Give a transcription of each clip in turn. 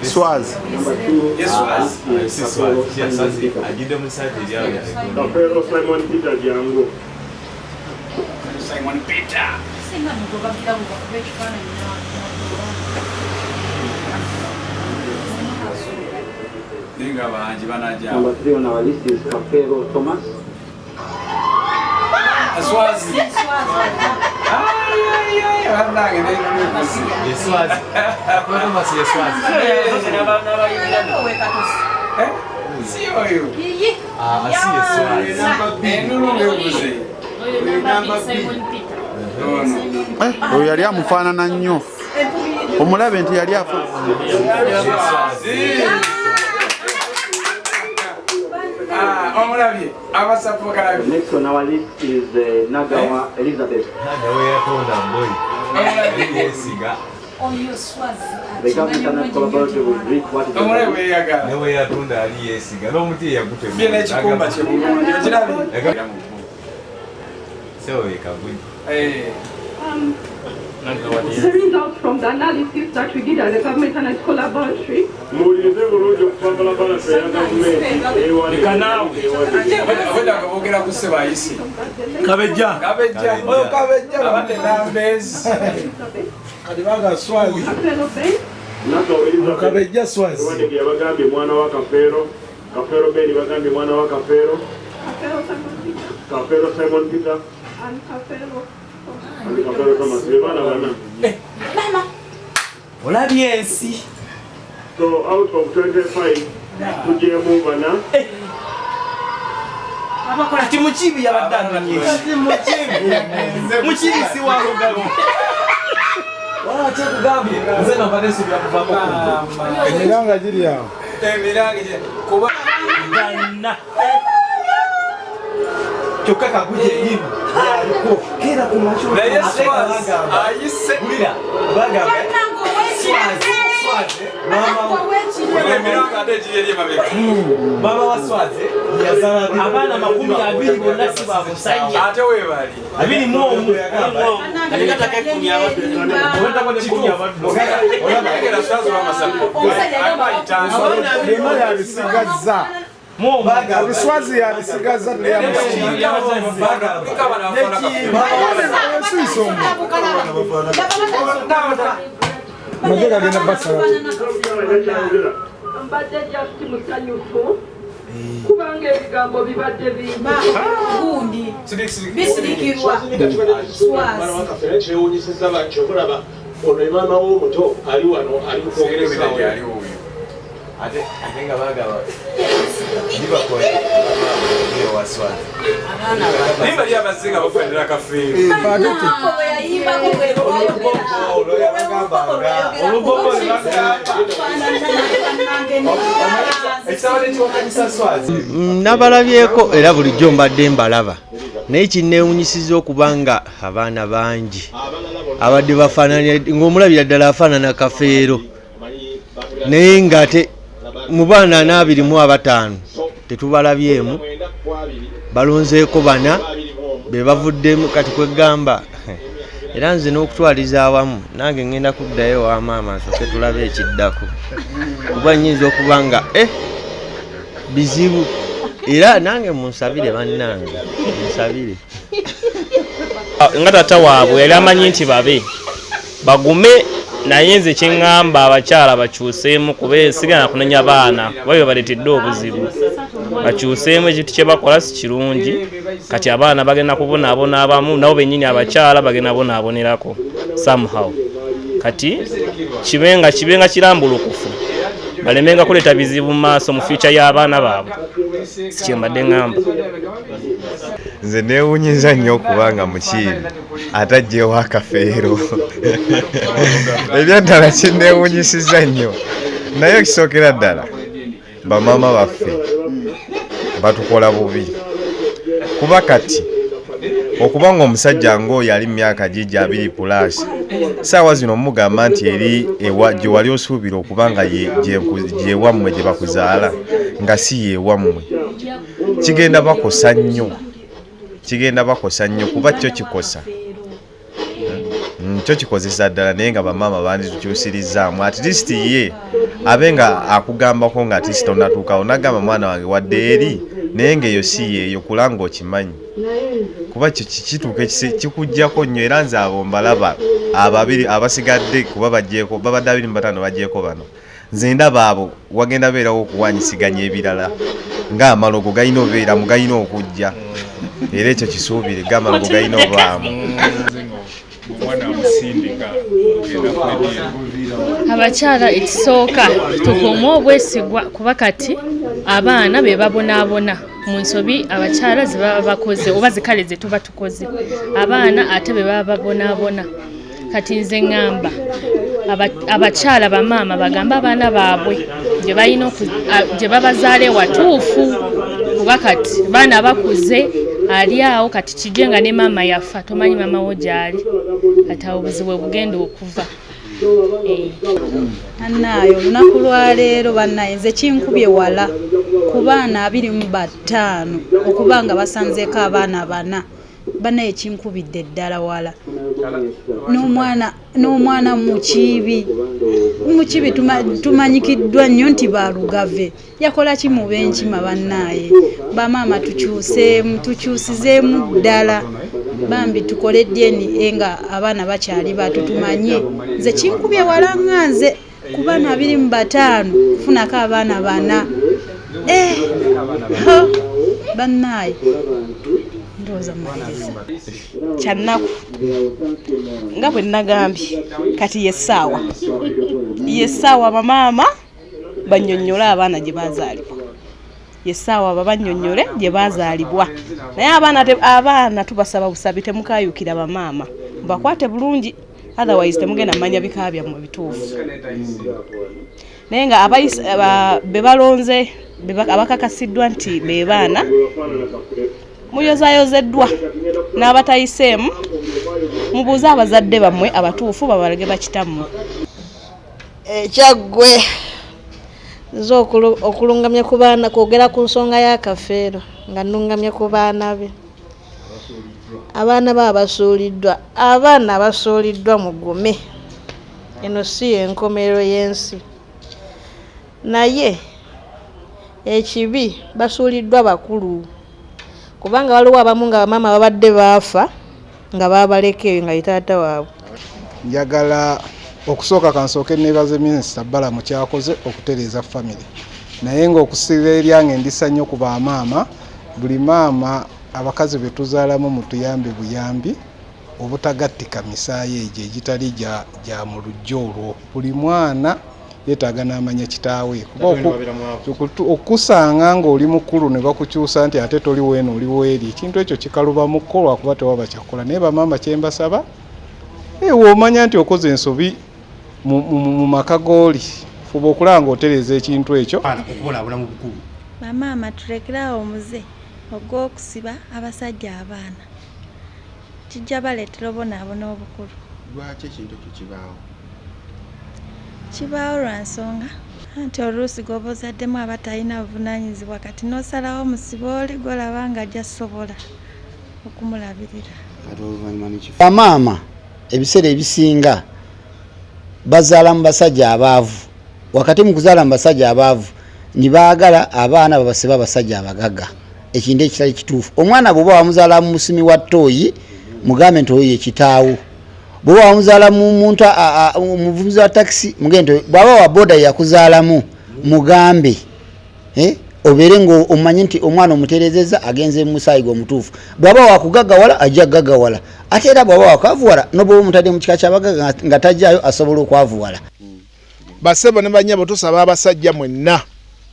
Swaz. Yes, Swaz. Kafero Simon Peter Django. Simon Peter. Number 3 on our list is Kafero Thomas. Swazi. Oyo yali amufaanana nnyo. Omulabe nti yali afa. Next on our list is Nagawa Elizabeth. The government has collaborated with Rick. What is the results from the analysis that we did at the government and its laboratory. Kafero Simon Peter And Kafero So out of 25, tujemu bana. Timuchibi yabadani. Muchibi si warugalo. Wala cheku gabi. Nzena badesu bya kuvako. Emiranga giri awo. Emiranga giri. Kuba Bana. Chokaka kuje yini. Yaliko kera kumacho. Na Yesu ayise bulira baga. Baba wa Swaze yazala abana 20 bonna siba musajja ate we bali abiri mu katika takuni abantu wenda kwa kuni abantu olabagera Swaze wa masapo Yema yabisigaza. mu baga Abiswazi yabisigaza tuli yamusinga. kama na wafana Magera gena basala. mbadde just musanyufu kubanga ebigambo bibadde bingi bisirikirwa Swazi kyewunyisiza batyo kulaba ono maama w'omuto ali wano ali mukwogereza ate nga bagaba ndiba wa Swazi nimba lya basinga bafendera kafeero nabalabyeko era bulijjo mbadde mbalaba naye kinneewunyisiza okuba nga abaana bangi abadde bafaanana ng'omulabira ddala afaanana Kafeero naye ng'ate mu baana 25 tetubalabyemu balonzeeko bana be bavuddemu kati kwegamba era nze n'okutwaliza awamu nange ngenda kuddayo wa maama nsooke tulabe ekiddako kuba nnyinza okuba nga bizibu era nange munsabire bannange munsabire nga tata waabwe yali amanyi nti babe bagume naye nze kyeŋŋamba abakyala bakyuseemu kuba sigana kunenya baana babe baleetedde obuzibu bakyuseemu ekintu kye bakola si kirungi kati abaana bagenda kubonaabona abamu nabo bennyini abakyala bagenda bonaabonerako somehow kati kibenga kirambulukufu balemenga kuleeta bizibu mu maaso mu future y'abaana baabwe sikyembadde ŋŋamba nze neewunyiza nnyo okubanga mukiibi atajjeewo Akafeero ebyaddala kinneewunyisiza nnyo naye ekisookera ddala bamaama baffe batukola bubi kuba kati okubanga omusajja ng'oyo ali mu myaka gijja 2+ saawa zino mugamba nti eri gye wali osuubira okubanga gyewammwe gye bakuzaala nga si yeewammwe kigenda bakosa nnyo kuba kyo kikosa kyo kikozesa ddala naye nga bamaama banditukyusirizaamu at least ye abe nga akugambako nga at least onatuukawo nagamba mwana wange wadde eri naye ngaeyo si yeeyo kulanga okimanyi kuba kituuka kikujjako nnyo era nze abo mbalaba ababiri abasigadde kuba bagyeko babadde 25 bagyeko bano nze ndaba abo wagenda beerawo okuwanyisiganya ebirala ng'amalogo galina obeeramu galina okujja era ekyo kisuubire ng'amalogo galina obaamu. Abakyala ekisooka tukuume obwesigwa kuba kati abaana be babonaabona mu nsobi abakyala ze baba bakoze oba zikale ze tuba tukoze abaana ate be baba babonaabona kati nze ŋŋamba abakyala bamaama bagamba abaana baabwe gye babazaale watuufu kuba kati baana bakuze ali awo kati kijje nga ne maama yafa tomanyi maama wo gyali kati awo obuzibu bugenda okuva. Annayo olunaku lwaleero bannaye nze kinkubye wala ku baana 25 okuba nga basanzeeko abaana 4 bannaye kinkubidde ddala wala n'omwana mukibi tumanyikiddwa nnyo nti balugave yakola ki mu benkima bannaye bamaama tukyusizeemu ddala bambi tukole dyeni nga abaana bakyali bato tumanye nze kinkubye wala nga nze ku baana 25 kufunako abaana 4 bannaye ndowooza mmaliriza kyannaku nga bwe nagambye kati yessaawa bamaama bannyonnyola abaana gye bazaalibwa yessaawa babannyonnyole gye bazaalibwa naye abaana tubasaba busabi temukayukira bamaama mubakwate bulungi otherwise temugenda mmanya bika byammwe bituufu naye nga be balonze abakakasiddwa nti be baana muyozayozeddwa n'abatayiseemu mubuuze abazadde bammwe abatuufu babalage bakitammwe. Ekyaggwe nze okulungamya ku baana kwogera ku nsonga y'akafeero nga nnungamya ku baana be abaana basuuliddwa abaana basuuliddwa mugume eno si enkomerero y'ensi naye ekibi basuuliddwa bakulu kubanga waliwo abamu nga bamaama babadde baafa nga babaleka nga itaata waabwe. Njagala okusooka kansooke neebaze minisita Balamu kyakoze okutereeza famire naye ng'okusiira eryange ndisa nnyo ku bamaama buli maama abakazi be tuzaalamu mutuyambe buyambi obutagattika misaayi egyo egitali gya mu lujja olwo buli mwana yeetaaga n'amanya kitaawe okusanga ng'oli mukulu ne bakukyusa nti ate toli weeno oli weeri ekintu ekyo kikaluba mu kkolwa kuba tewaba kyakola naye bamaama kye mbasaba woomanya nti okoze ensobi mu maka gooli fuba okulaba ng'otereeza ekintu ekyo okubonaabona mu bukulu. bamaama tulekerawo omuze ogw'okusiba abasajja abaana kijja baleetera obonaabona obukulu. Lwaki ekintu ekyo kibaawo? Kibaawo lwa nsonga nti oluusi gwoba ozaddemu abatalina buvunaanyizibwa kati n'osalawo musibe oli golaba nga gyasobola okumulabirira. Bamaama ebiseera ebisinga bazaala mu basajja abaavu wakati mu kuzaala mu basajja abaavu nibaagala abaana babasiba abasajja abagagga ekintu ekitali kituufu. Omwana bw'oba wamuzaala mu musimi wa ttooyi mugambe nti oyo ye kitaawo bw'oba wamuzaala mu muntu omuvuzi wa takisi mugende bw'aba wa boda yakuzaalamu mugambe obeere ng'omanyi nti omwana omutereezezza agenze mu musaayi gwe omutuufu. Bw'aba wakugaggawala ajja gaggawala ate era bw'aba wakwavuwala n'oba omutadde mu kika ky'abagagga nga tajjaayo asobola okwavuwala. Basebo ne bannyabo tusaba abasajja mwenna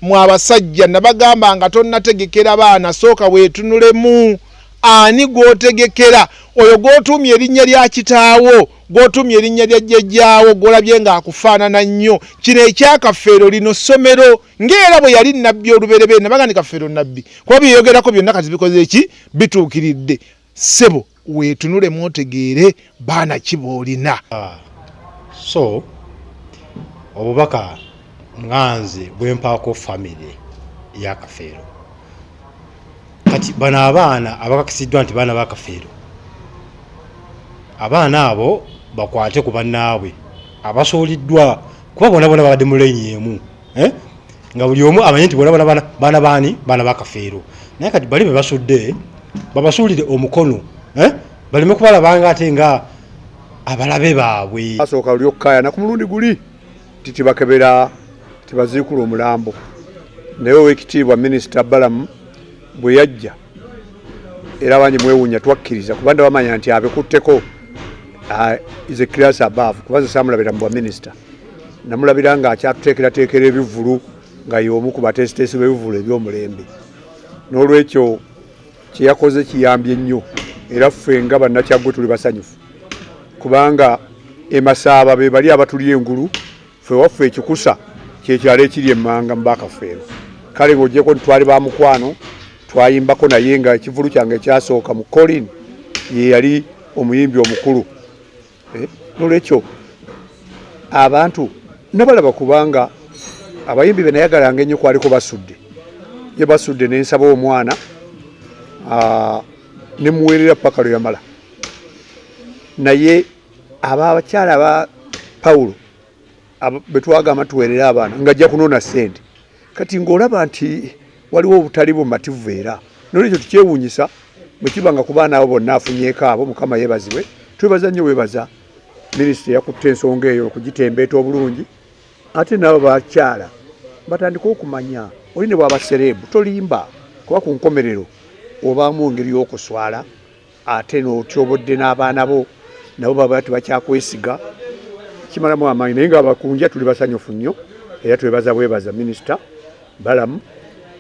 mu abasajja nabagamba nga tonnategekera baana sooka weetunulemu ani gw'otegekera oyo gw'otuumye erinnya lya kitaawo gw'otuumye erinnya lya jjajjaawo gw'olabye ng'akufaanana nnyo kino ekyakafeero lino ssomero ng'era bwe yali nnabbi olubereberye nabaga ni kafeero nnabbi kuba byeyogerako byonna kati bikoze eki bituukiridde. Ssebo weetunulemu otegeere baana ki boolina. So obubaka nganze bwempaako famire y'akafeero kati bano abaana abakakisiddwa nti baana bakafeero abaana abo bakwate ku bannaabwe abasuuliddwa kuba bona babadde mu lenyi emu nga buli omu amanye nti bona baana baani baana bakafeero naye kati bali be basudde babasuulire omukono baleme kubalabanga ate nga abalabe baabwe asooka luli okukayana ku mulundi guli titibakebera tibaziikula omulambo naye owekitiibwa minisita Balamu bwe yajja era abangi mwewuunya twakkiriza kubanda bamanya nti abekutteko is a class above kubaza saamulabira mu bwa minisita namulabira nga akyatuteekerateekera ebivulu nga y'omu ku bateesiteesi b'ebivulu eby'omulembe n'olwekyo kyeyakoze kiyambye nnyo era ffe nga bannakyaggwe tuli basanyufu kubanga emasaaba be bali abatuli engulu ffe waffe ekikusa kyekyalo ekiri emmanga mu Bakafeero kale ng'ogyeko ntitwali ba mukwano twayimbako naye nga ekivulu kyange ekyasooka mu Colin ye yali omuyimbi omukulu n'olwekyo abantu nabalaba kubanga abayimbi be nayagalanga ennyo kwaliko basudde ye basudde nensaba omwana ne muweerera paka lwe yamala naye abakyala ba Pawulo betwagamba tuweerera abaana ngajja kunona ssente kati ng'olaba nti waliwo obutali bumativu era n'olwekyo tukyewuunyisa bwe kiba nga ku baana abo bonna afunyeeko abo Mukama yeebazibwe twebaza nnyo weebaza minisitiri yakutte ensonga eyo okugitembeeta obulungi ate nabo bakyala batandika okumanya oli ne bw'abasereebu tolimba kuba ku nkomerero obaamu engeri y'okuswala ate n'otyobodde n'abaana bo nabo baba tebakyakwesiga kimalamu amaanyi naye nga abakunja tuli basanyufu nnyo era twebaza bwebaza minisita Balamu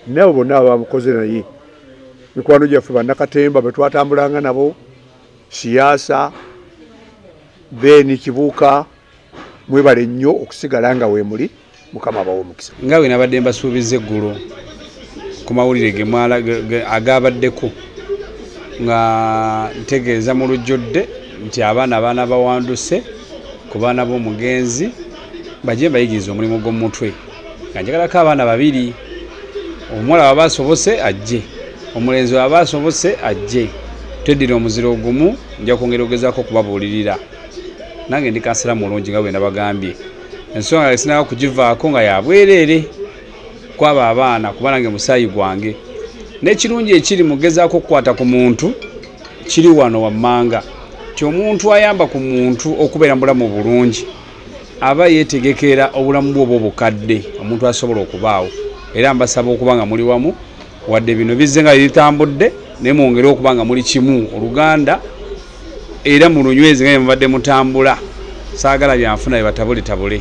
nabo bonna bamukoze naye mikwano gyaffe bannakatemba be twatambulanga nabo siyaasa Beni Kibuuka mwebale nnyo okusigala nga weemuli Mukama abawe omukisa nga bwe nabadde mbasuubiza eggulo ku mawulire agabaddeko nga ntegeeza mu lujjodde nti abaana bawanduse ku baana b'omugenzi bajje bayigiriza omulimu gw'omutwe nga njagalako abaana babiri omuwala waba asobose ajje omulenzi waba asobose ajje tweddira omuziro ogumu nja kwongera ogezaako okubabuulirira nange ndi kansala mulungi nga bwe nabagambye ensonga esinaba kugivaako nga yabwereere kwaba abaana kuba nange musaayi gwange n'ekirungi ekiri mugezaako okukwata ku muntu kiri wano wammanga kyomuntu ayamba ku muntu okubeera mubulamu bulungi aba yeetegekera obulamu bwe obwo bukadde omuntu asobola okubaawo era mbasaba okuba nga muli wamu wadde bino bizze nga litambudde naye mwongere okuba nga muli kimu oluganda era mu lunywezi nga mubadde mutambula saagala byanfuna bye batabule